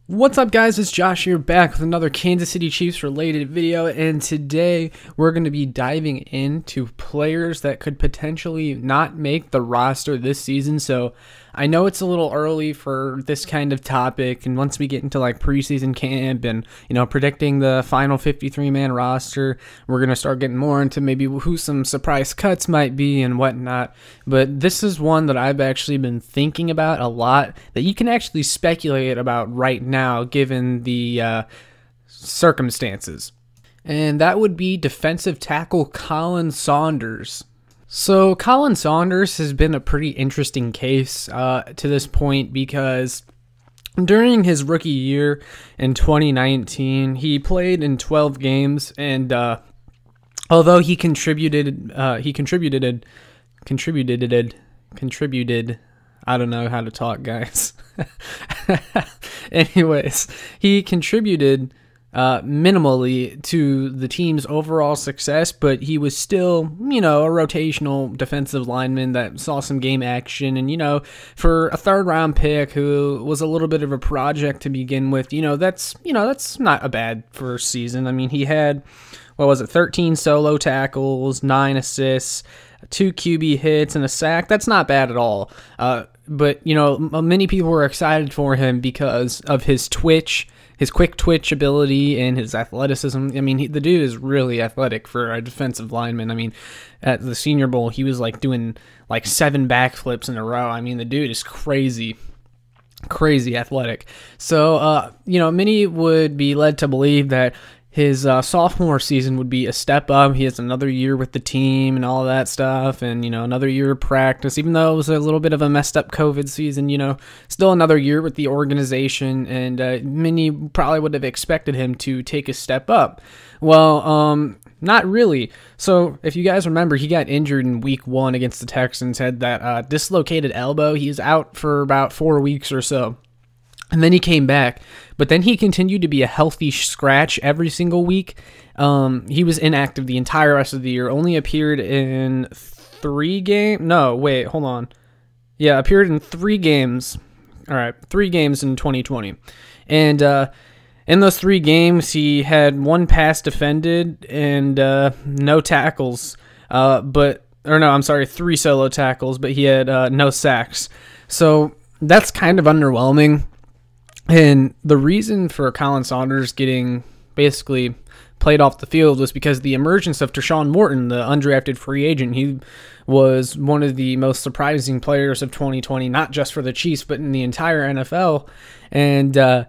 What's up, guys? It's Josh here, back with another Kansas City Chiefs related video, and today we're going to be diving into players that could potentially not make the roster this season. So I know it's a little early for this kind of topic, and once we get into like preseason camp and predicting the final 53-man roster, we're going to start getting more into maybe who some surprise cuts might be and whatnot. But this is one that I've actually been thinking about a lot, that you can actually speculate about right now given the circumstances, and that would be defensive tackle Khalen Saunders. So Khalen Saunders has been a pretty interesting case to this point, because during his rookie year in 2019, he played in 12 games, and although he contributed, I don't know how to talk, guys. Anyways, he contributed minimally to the team's overall success, but he was still, a rotational defensive lineman that saw some game action. And, for a third-round pick who was a little bit of a project to begin with, that's not a bad first season. I mean, he had, 13 solo tackles, 9 assists, 2 QB hits, and a sack. That's not bad at all. But, many people were excited for him because of his twitch, his quick twitch ability, and his athleticism. I mean, the dude is really athletic for a defensive lineman. I mean, at the Senior Bowl, he was doing 7 backflips in a row. I mean, the dude is crazy athletic. So, many would be led to believe that his sophomore season would be a step up. He has another year with the team and all that stuff, and, another year of practice. Even though it was a little bit of a messed up COVID season, still another year with the organization, and many probably would have expected him to take a step up. Well, not really. So if you guys remember, he got injured in week 1 against the Texans, had that dislocated elbow. He's out for about 4 weeks or so. And then he came back, but then he continued to be a healthy scratch every single week. He was inactive the entire rest of the year, only appeared in 3 games. No, wait, hold on. Yeah, appeared in 3 games. All right, 3 games in 2020. And in those 3 games, he had 1 pass defended and no tackles. 3 solo tackles, but he had no sacks. So that's kind of underwhelming. And the reason for Khalen Saunders getting basically played off the field was because the emergence of Deshawn Morton, the undrafted free agent. He was one of the most surprising players of 2020, not just for the Chiefs, but in the entire NFL. And I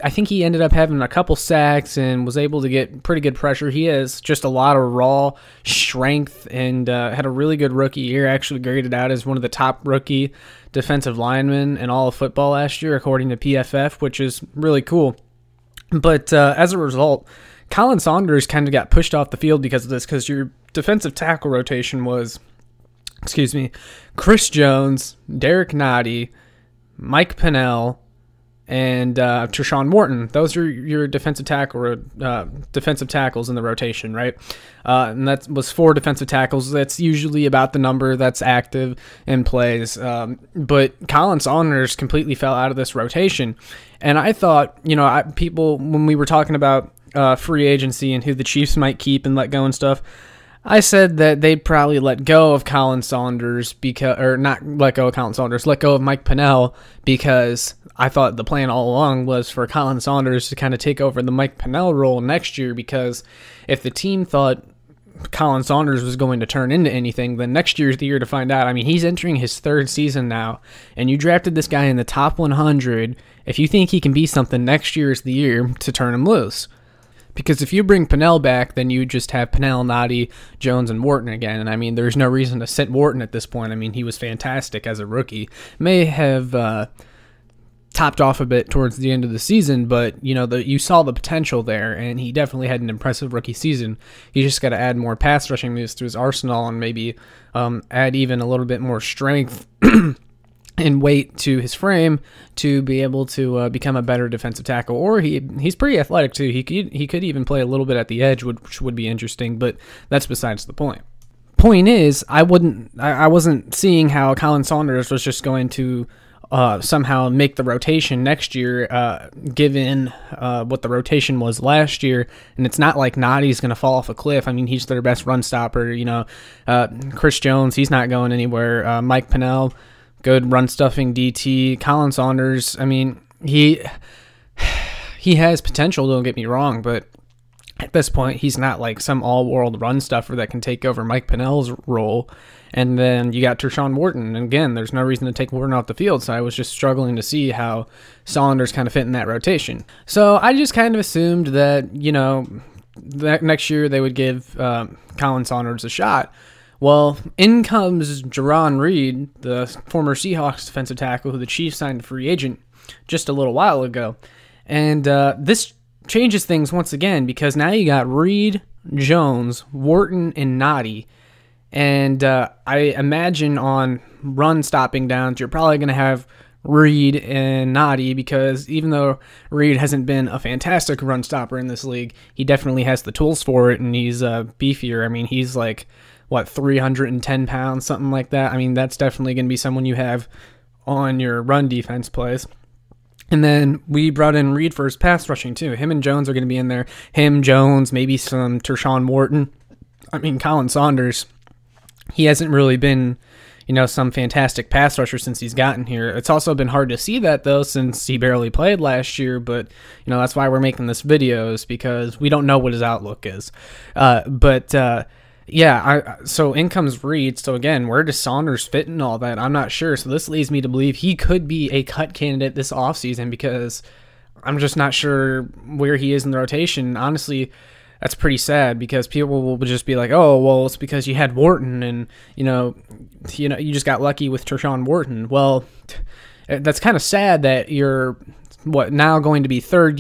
think he ended up having a couple sacks and was able to get pretty good pressure. He has just a lot of raw strength, and had a really good rookie year, actually graded out as one of the top rookie defensive linemen in all of football last year, according to PFF, which is really cool. But as a result, Khalen Saunders kind of got pushed off the field because of this, because your defensive tackle rotation was, Chris Jones, Derek Nottie, Mike Pennell, and Deshawn Morton. Those are your defensive tackles in the rotation, right? And that was 4 defensive tackles. That's usually about the number that's active and plays. But Khalen Saunders completely fell out of this rotation. And I thought, people, when we were talking about free agency and who the Chiefs might keep and let go and stuff, I said that they'd probably let go of Khalen Saunders let go of Mike Pennell, because I thought the plan all along was for Khalen Saunders to kind of take over the Mike Pennell role next year, because if the team thought Khalen Saunders was going to turn into anything, then next year's the year to find out. I mean, he's entering his 3rd season now, and you drafted this guy in the top 100. If you think he can be something, next year is the year to turn him loose. Because if you bring Pennell back, then you just have Pennell, Nottie, Jones, and Morton again. And I mean, there's no reason to sit Morton at this point. I mean, he was fantastic as a rookie. May have topped off a bit towards the end of the season, but you saw the potential there, and he definitely had an impressive rookie season. You just got to add more pass rushing moves to his arsenal, and maybe add even a little bit more strength and weight to his frame to be able to become a better defensive tackle. Or he's pretty athletic too. He could even play a little bit at the edge, which would be interesting, but that's besides the point. Point is, I wasn't seeing how Khalen Saunders was just going to somehow make the rotation next year, given what the rotation was last year. And it's not like Nadi's going to fall off a cliff. I mean, he's their best run stopper. You know, Chris Jones, he's not going anywhere. Mike Pennell, good run stuffing DT. Khalen Saunders, I mean, he has potential, don't get me wrong, but at this point, he's not like some all-world run stuffer that can take over Mike Pennell's role. And then you got Deshawn Morton. And again, there's no reason to take Morton off the field, so I was just struggling to see how Saunders kind of fit in that rotation. So I just kind of assumed that, you know, that next year they would give Khalen Saunders a shot. Well, in comes Jaron Reid, the former Seahawks defensive tackle who the Chiefs signed a free agent just a little while ago. And this changes things once again, because now you got Reid, Jones, Wharton, and Nadi. And I imagine on run stopping downs, you're probably going to have Reid and Nadi, because even though Reid hasn't been a fantastic run stopper in this league, he definitely has the tools for it, and he's beefier. I mean, he's like, what, 310 pounds, something like that. I mean, that's definitely going to be someone you have on your run defense plays. And then we brought in Reid for his pass rushing too. Him and Jones are going to be in there. Him, Jones, maybe some Deshawn Morton. I mean, Khalen Saunders, he hasn't really been, you know, some fantastic pass rusher since he's gotten here. It's also been hard to see that, though, since he barely played last year. But, you know, that's why we're making this video, is because we don't know what his outlook is. Yeah, so in comes Reid. So again, where does Saunders fit in all that? I'm not sure. So this leads me to believe he could be a cut candidate this offseason, because I'm just not sure where he is in the rotation. Honestly, that's pretty sad, because people will just be like, oh, well, it's because you had Wharton, and you just got lucky with Deshawn Morton. Well, that's kind of sad that you're now going to be third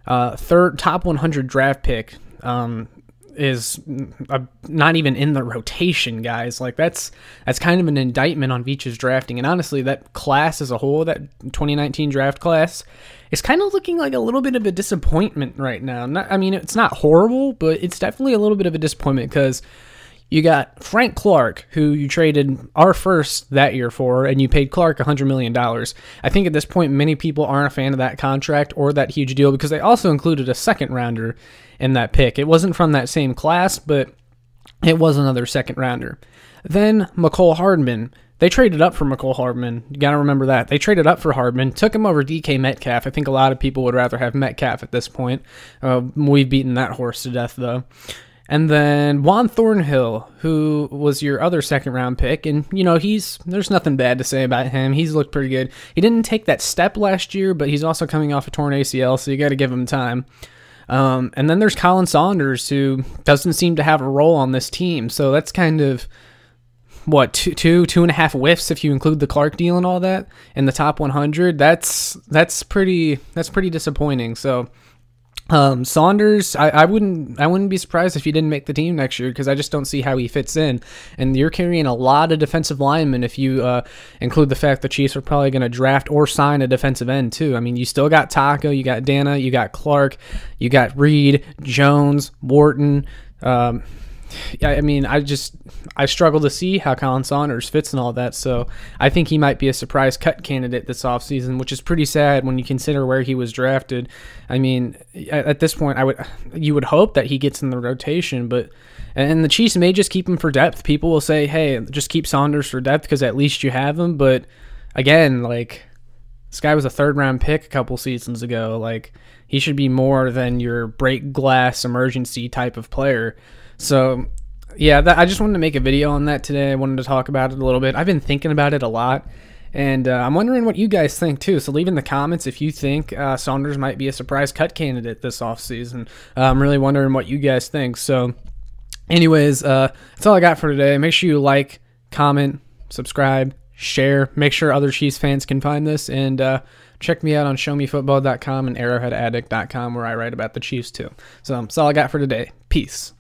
top 100 draft pick. Is not even in the rotation, guys. Like, that's kind of an indictment on Veach's drafting. And honestly, that class as a whole, that 2019 draft class, is kind of looking like a little bit of a disappointment right now. I mean, it's not horrible, but it's definitely a little bit of a disappointment, because you got Frank Clark, who you traded our first that year for, and you paid Clark $100 million. I think at this point, many people aren't a fan of that contract or that huge deal, because they also included a second rounder in that pick. It wasn't from that same class, but it was another second rounder. Then McCole Hardman. They traded up for McCole Hardman. You got to remember that. They traded up for Hardman, took him over DK Metcalf. I think a lot of people would rather have Metcalf at this point. We've beaten that horse to death, though. And then Juan Thornhill, who was your other second-round pick, and, you know, there's nothing bad to say about him. He's looked pretty good. He didn't take that step last year, but he's also coming off a torn ACL, so you got to give him time. And then there's Khalen Saunders, who doesn't seem to have a role on this team, so that's kind of, what, two and a half whiffs if you include the Clark deal and all that in the top 100. That's pretty disappointing. So Saunders, I wouldn't be surprised if he didn't make the team next year, because I just don't see how he fits in. And you're carrying a lot of defensive linemen if you include the fact the Chiefs are probably going to draft or sign a defensive end too. I mean, you still got Taco, you got Dana, you got Clark, you got Reid, Jones, Wharton. I mean, I struggle to see how Khalen Saunders fits in all that, so I think he might be a surprise cut candidate this offseason, which is pretty sad when you consider where he was drafted. I mean, at this point, you would hope that he gets in the rotation, and the Chiefs may just keep him for depth. People will say, hey, just keep Saunders for depth because at least you have him, but again, like, this guy was a third-round pick a couple seasons ago. Like, he should be more than your break glass emergency type of player. So, yeah, I just wanted to make a video on that today. I wanted to talk about it a little bit. I've been thinking about it a lot, and I'm wondering what you guys think, too. So leave in the comments if you think Saunders might be a surprise cut candidate this offseason. I'm really wondering what you guys think. So, anyways, that's all I got for today. Make sure you like, comment, subscribe, share. Make sure other Chiefs fans can find this, and check me out on showmefootball.com and arrowheadaddict.com, where I write about the Chiefs, too. So that's all I got for today. Peace.